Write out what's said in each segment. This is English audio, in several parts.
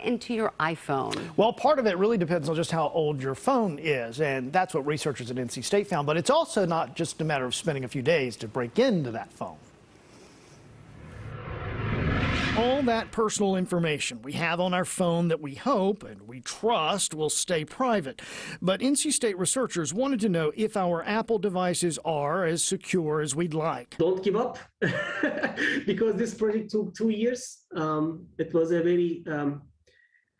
into your iPhone? Well, part of it really depends on just how old your phone is, and that's what researchers at NC State found. But it's also not just a matter of spending a few days to break into that phone. All that personal information we have on our phone that we hope and we trust will stay private. But NC State researchers wanted to know if our Apple devices are as secure as we'd like. Don't give up, because this project took 2 years. It was a very,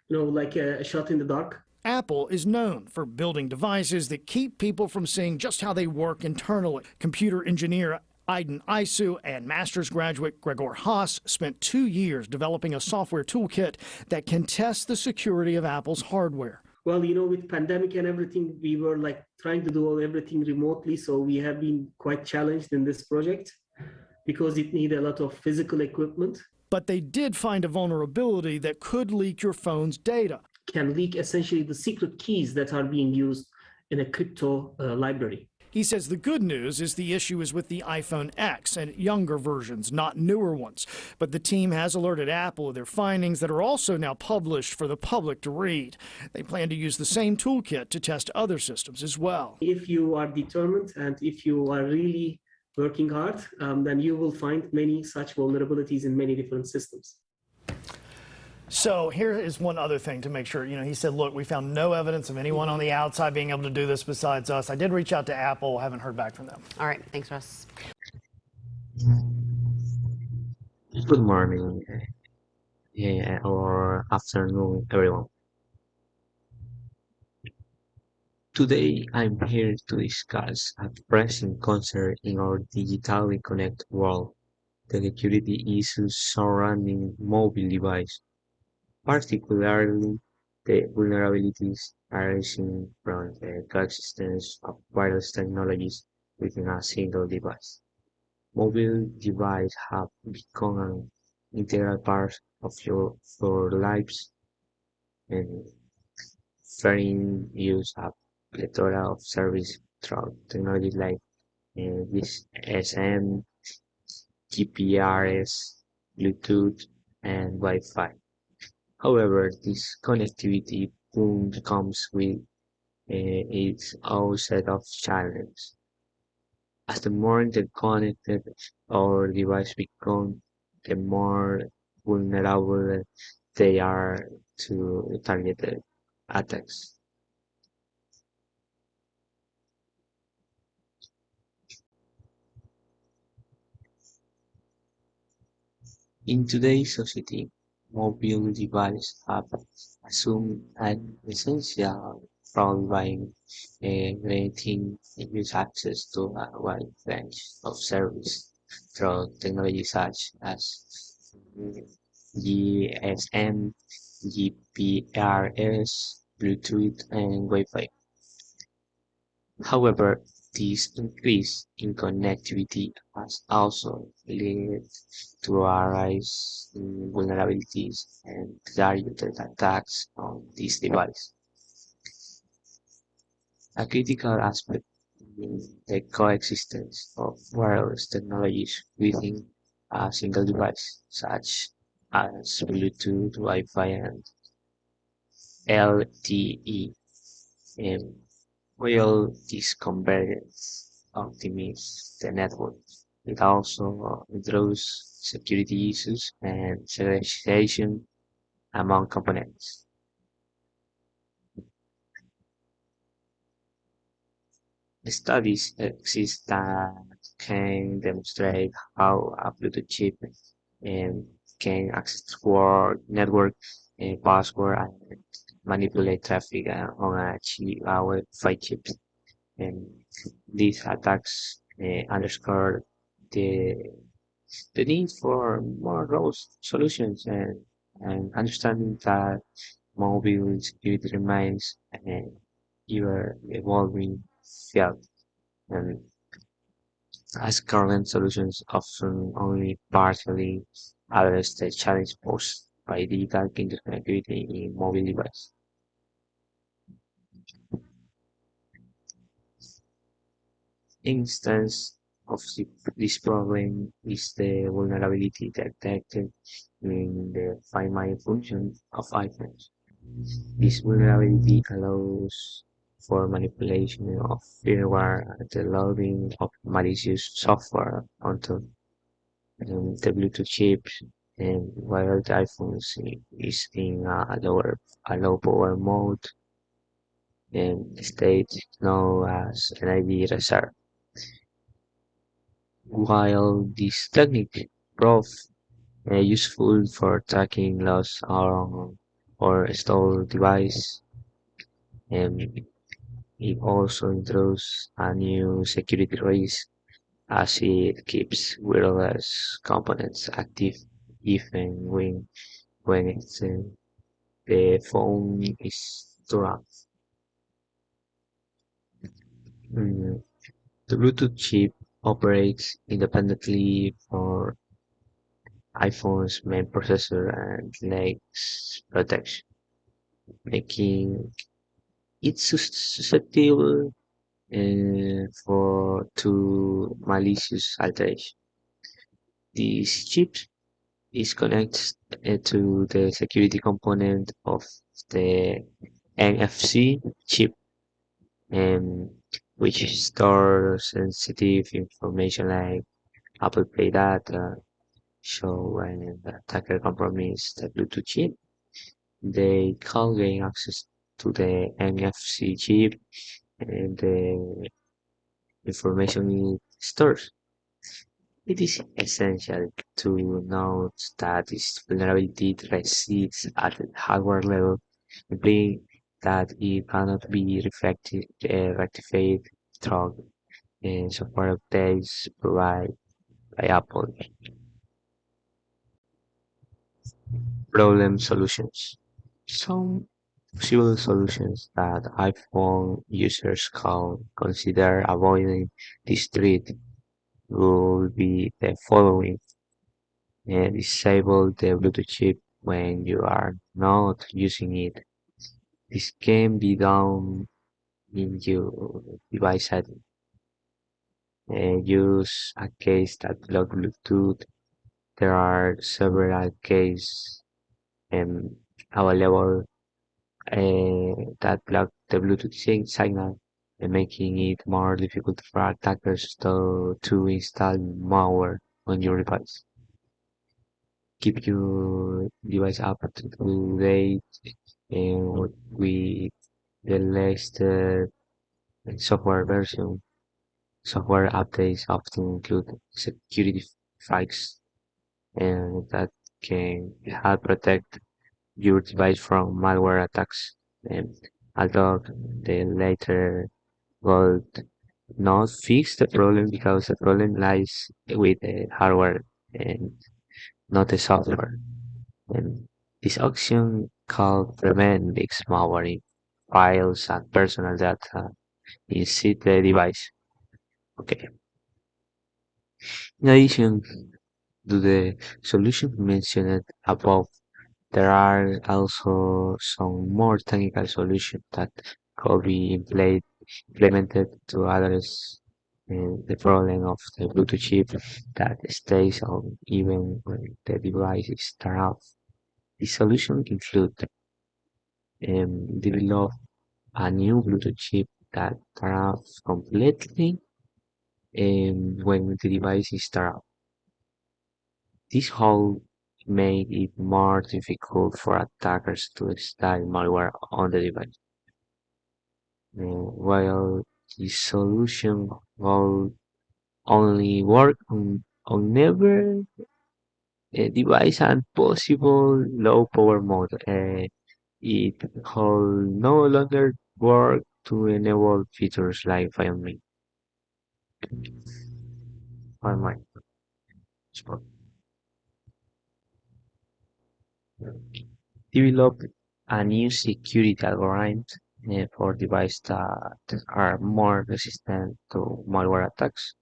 like a shot in the dark. Apple is known for building devices that keep people from seeing just how they work internally. Computer engineer Aiden Isu and master's graduate Gregor Haas spent 2 years developing a software toolkit that can test the security of Apple's hardware. Well, with pandemic and everything, we were trying to do everything remotely. So we have been quite challenged in this project because it needs a lot of physical equipment. But they did find a vulnerability that could leak your phone's data. Can leak essentially the secret keys that are being used in a crypto library. He says the good news is the issue is with the iPhone X and younger versions, not newer ones. But the team has alerted Apple of their findings that are also now published for the public to read. They plan to use the same toolkit to test other systems as well. If you are determined and if you are really working hard, then you will find many such vulnerabilities in many different systems. So here is one other thing to make sure. He said, look, we found no evidence of anyone on the outside being able to do this besides us. I did reach out to Apple, haven't heard back from them. All right, thanks, Russ. Good morning or afternoon, everyone. Today, I'm here to discuss a pressing concern in our digitally connected world, the security issues surrounding mobile devices, particularly the vulnerabilities arising from the coexistence of wireless technologies within a single device. Mobile devices have become an integral part of your lives, and foreign use a plethora of service through technologies like this SM, GPRS, Bluetooth, and Wi-Fi. However, this connectivity boom comes with its own set of challenges. As the more interconnected our devices become, the more vulnerable they are to targeted attacks. In today's society, mobile devices have assumed an essential role by granting users access to a wide range of services through technology such as GSM, GPRS, Bluetooth, and Wi-Fi. However, this increase in connectivity has also led to a rise in vulnerabilities and targeted attacks on this device. A critical aspect is the coexistence of wireless technologies within a single device, such as Bluetooth, Wi-Fi, and LTE. And while this convergence optimizes the network, it also introduces security issues and segregation among components. Studies exist that can demonstrate how a Bluetooth chip can access work, network password and manipulate traffic on a Wi-Fi chip. And these attacks underscore the, the need for more robust solutions and understanding that mobile security remains an ever evolving field. And as current solutions often only partially address the challenge posed by digital interconnectivity in mobile devices. Instance of this problem is the vulnerability detected in the Find My function of iPhones. This vulnerability allows for manipulation of firmware and the loading of malicious software onto the Bluetooth chip, and while the iPhone is in a low power mode and state known as NIV reserve. While this technique proved useful for tracking lost or stolen device, and it also introduces a new security risk as it keeps wireless components active even when the phone is turned off. Mm, The Bluetooth chip operates independently for iPhone's main processor and lacks protection, making it susceptible for to malicious alteration. This chip is connected to the security component of the NFC chip, um, which stores sensitive information like Apple Pay data. So when the attacker compromises the Bluetooth chip, they can gain access to the NFC chip and the information it stores. It is essential to note that this vulnerability resides at the hardware level, implying that it cannot be rectified through software updates provided by Apple. Problem solutions. Some possible solutions that iPhone users can consider avoiding this threat will be the following. Disable the Bluetooth chip when you are not using it. This can be done in your device settings. Use a case that block Bluetooth. There are several cases um, available that block the Bluetooth signal, making it more difficult for attackers to install malware on your device. Keep your device up to date with the latest software version. Software updates often include security fixes and that can help protect your device from malware attacks. And although the latter will not fix the problem because the problem lies with the hardware and not the software. And this action can prevent big malware in files and personal data inside the device. Okay. In addition to the solution mentioned above, there are also some more technical solutions that could be implemented to address the problem of the Bluetooth chip that stays on even when the device is turned off. The solution include develop a new Bluetooth chip that turns off completely when the device is turned off. This whole made it more difficult for attackers to install malware on the device. While the solution will only work on never device and possible low power mode, it will no longer work to enable features like Find My Spot. Develop a new security algorithm for devices that are more resistant to malware attacks.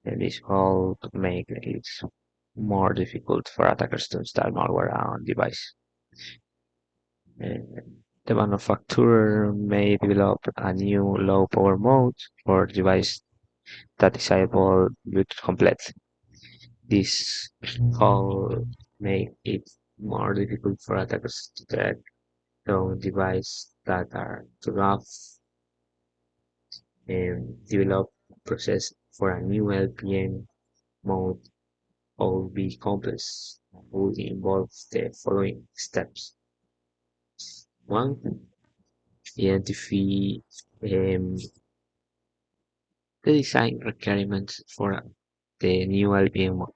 And this will make it more difficult for attackers to install malware on device. The manufacturer may develop a new low power mode for device that disable Bluetooth completely. This call make it more difficult for attackers to track down devices that are too rough and develop process for a new LPM mode or be complex would involve the following steps. One, identify the design requirements for the new LPM mode.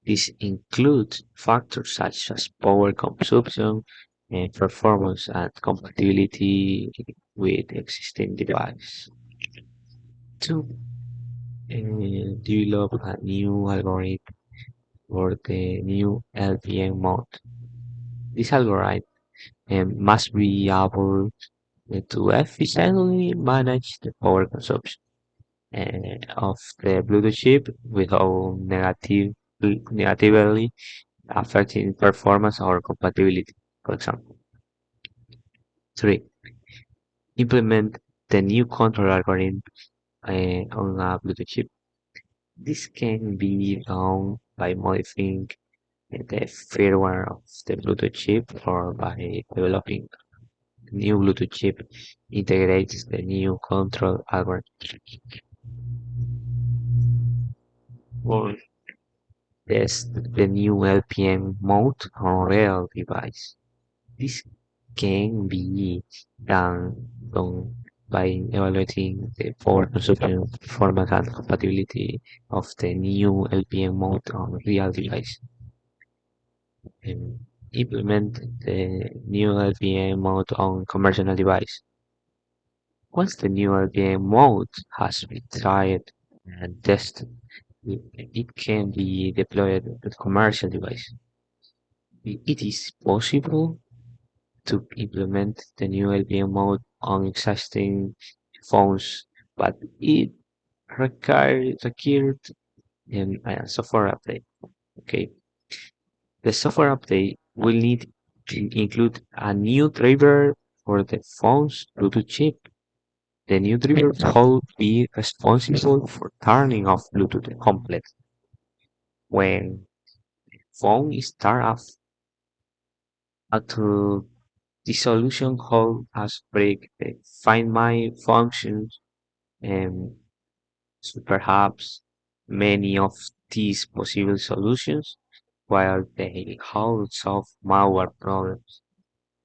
This includes factors such as power consumption and performance and compatibility with existing device. Two, develop a new algorithm for the new LPM mode. This algorithm must be able to efficiently manage the power consumption of the Bluetooth chip without negatively affecting performance or compatibility, for example. 3. Implement the new control algorithm on a Bluetooth chip. This can be done by modifying the firmware of the Bluetooth chip or by developing a new Bluetooth chip integrates the new control algorithm. Or test the new LPM mode on real device. This can be done by evaluating the power consumption, performance, and compatibility of the new LPM mode on real device. And implement the new LPM mode on commercial device. Once the new LPM mode has been tried and tested, it can be deployed with commercial device. It is possible to implement the new LPM mode on existing phones, but it required a software update. Okay, the software update will need to include a new driver for the phone's Bluetooth chip. The new driver will be responsible for turning off Bluetooth completely when phone is turned off. Until the solution hole has break the Find My functions, and so perhaps many of these possible solutions, while they help solve malware problems,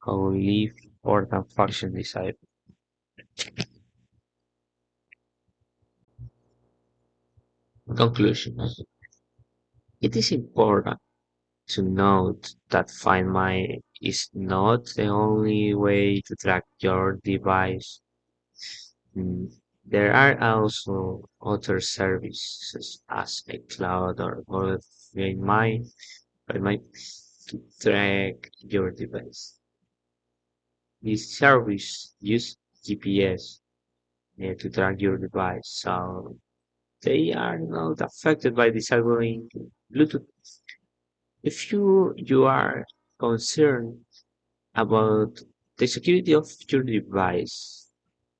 will leave important function disabled. Conclusions. It is important to note that Find My is not the only way to track your device. Mm, There are also other services as iCloud or Google Find My to track your device. These services use GPS to track your device, so they are not affected by disabling Bluetooth. If you are concerned about the security of your device,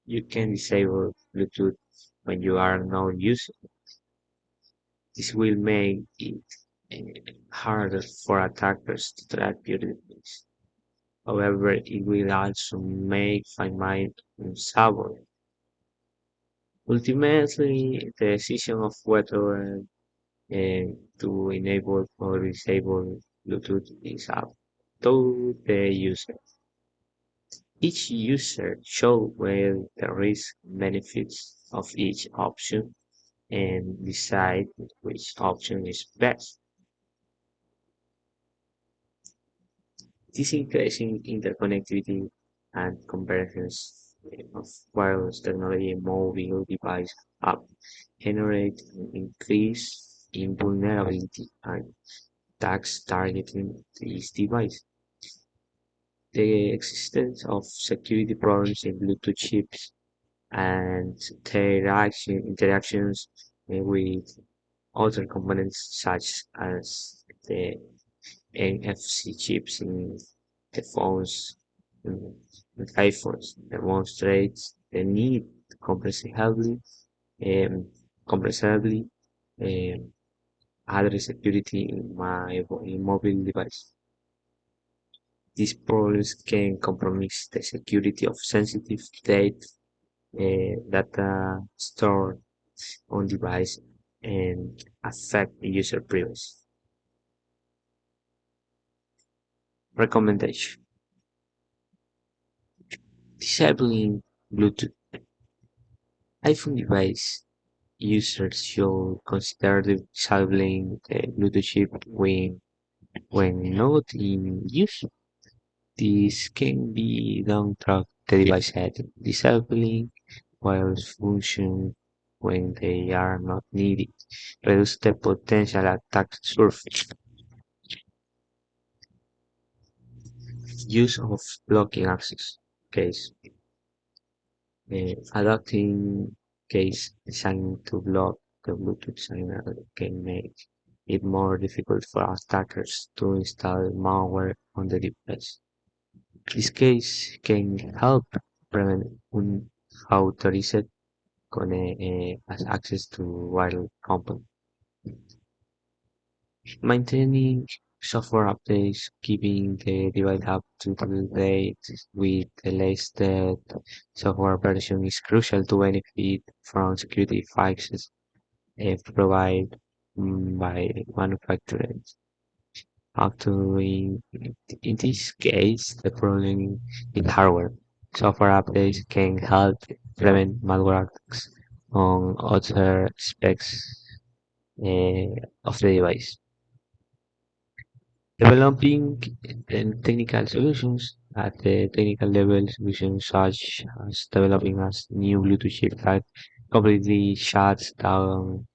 you can disable Bluetooth when you are not using it. This will make it harder for attackers to track your device. However, it will also make Find My unstable. Ultimately, the decision of whether to enable or disable Bluetooth is up to the user. Each user should weigh the risk benefits of each option and decide which option is best. This increasing interconnectivity and convergence of wireless technology and mobile device app generate an increase in vulnerability and attacks targeting this device. The existence of security problems in Bluetooth chips and their interactions with other components such as the NFC chips in the phones and iPhones demonstrates the need to comprehensively um, comprehensively um, address security in my mobile device. These problems can compromise the security of sensitive data stored on device and affect the user privacy. Recommendation: disabling Bluetooth. iPhone device users should consider disabling the Bluetooth chip when not in use. This can be done through the device setting, disabling wireless function when they are not needed, reduce the potential attack surface. Use of blocking access case. Adapting case designed to block the Bluetooth signal can make it more difficult for attackers to install malware on the device. This case can help prevent unauthorized access to wireless components. Maintaining software updates, keeping the device up to date with the latest software version is crucial to benefit from security fixes provided by manufacturers. Actually, in this case, the problem is hardware. Software updates can help prevent malware attacks on other specs of the device. Developing technical solutions at the technical level, solutions such as developing a new Bluetooth chip that completely shuts down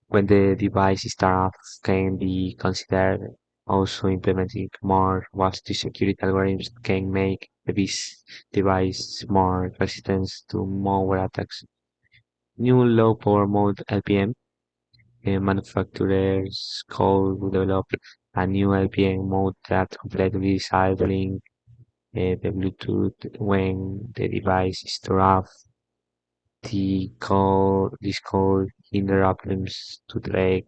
when the device is turned off can be considered. Also, implementing more robust security algorithms can make device more resistant to malware attacks. New low power mode LPM manufacturers could develop a new LPM mode that completely disabling the Bluetooth when the device is turned off. This code hinder attempts to track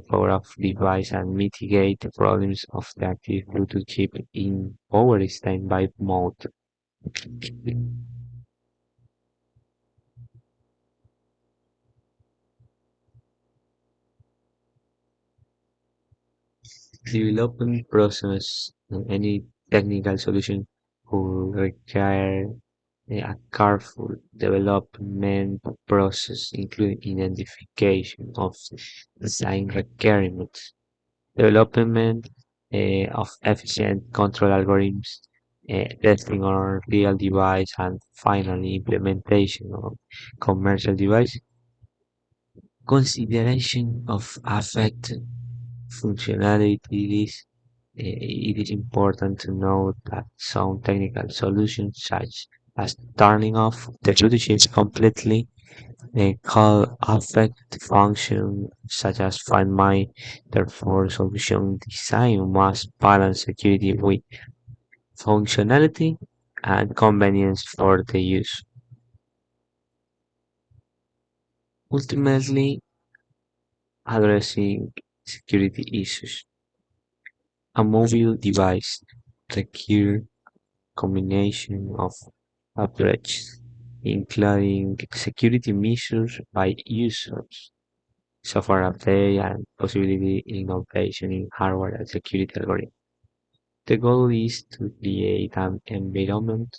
power of device and mitigate the problems of the active Bluetooth chip in power standby mode. Development process any technical solution will require a careful development process, including identification of design requirements, development of efficient control algorithms, testing on real device, and finally implementation of commercial device. Consideration of affected functionalities. It is important to note that some technical solutions, such as turning off the Bluetooth chips completely, call affect function such as Find My. Therefore, solution design must balance security with functionality and convenience for the use. Ultimately, addressing security issues. A mobile device requires combination of approaches, including security measures by users, software update, and possibility innovation in hardware and security algorithms. The goal is to create an environment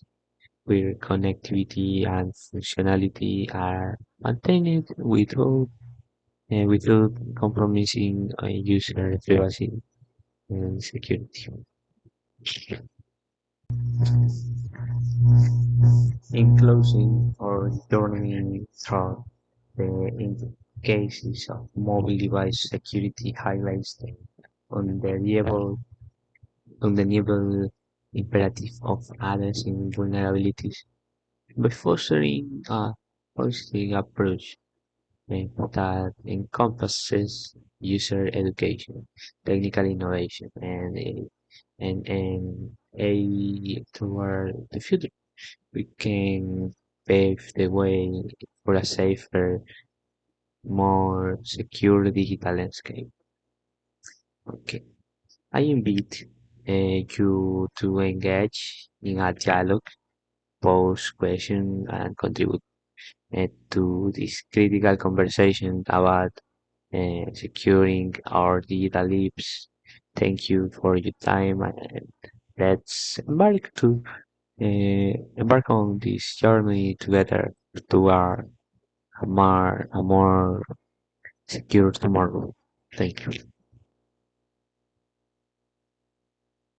where connectivity and functionality are maintained without compromising user privacy and security. In closing or turning through in cases of mobile device security highlights the undeniable, undeniable imperative of addressing vulnerabilities by fostering a holistic approach that encompasses user education, technical innovation, and a toward the future. We can pave the way for a safer, more secure digital landscape. Okay. I invite you to engage in a dialogue, pose questions, and contribute to this critical conversation about securing our digital lives. Thank you for your time, and let's embark on this journey together to a more secure tomorrow. Thank you.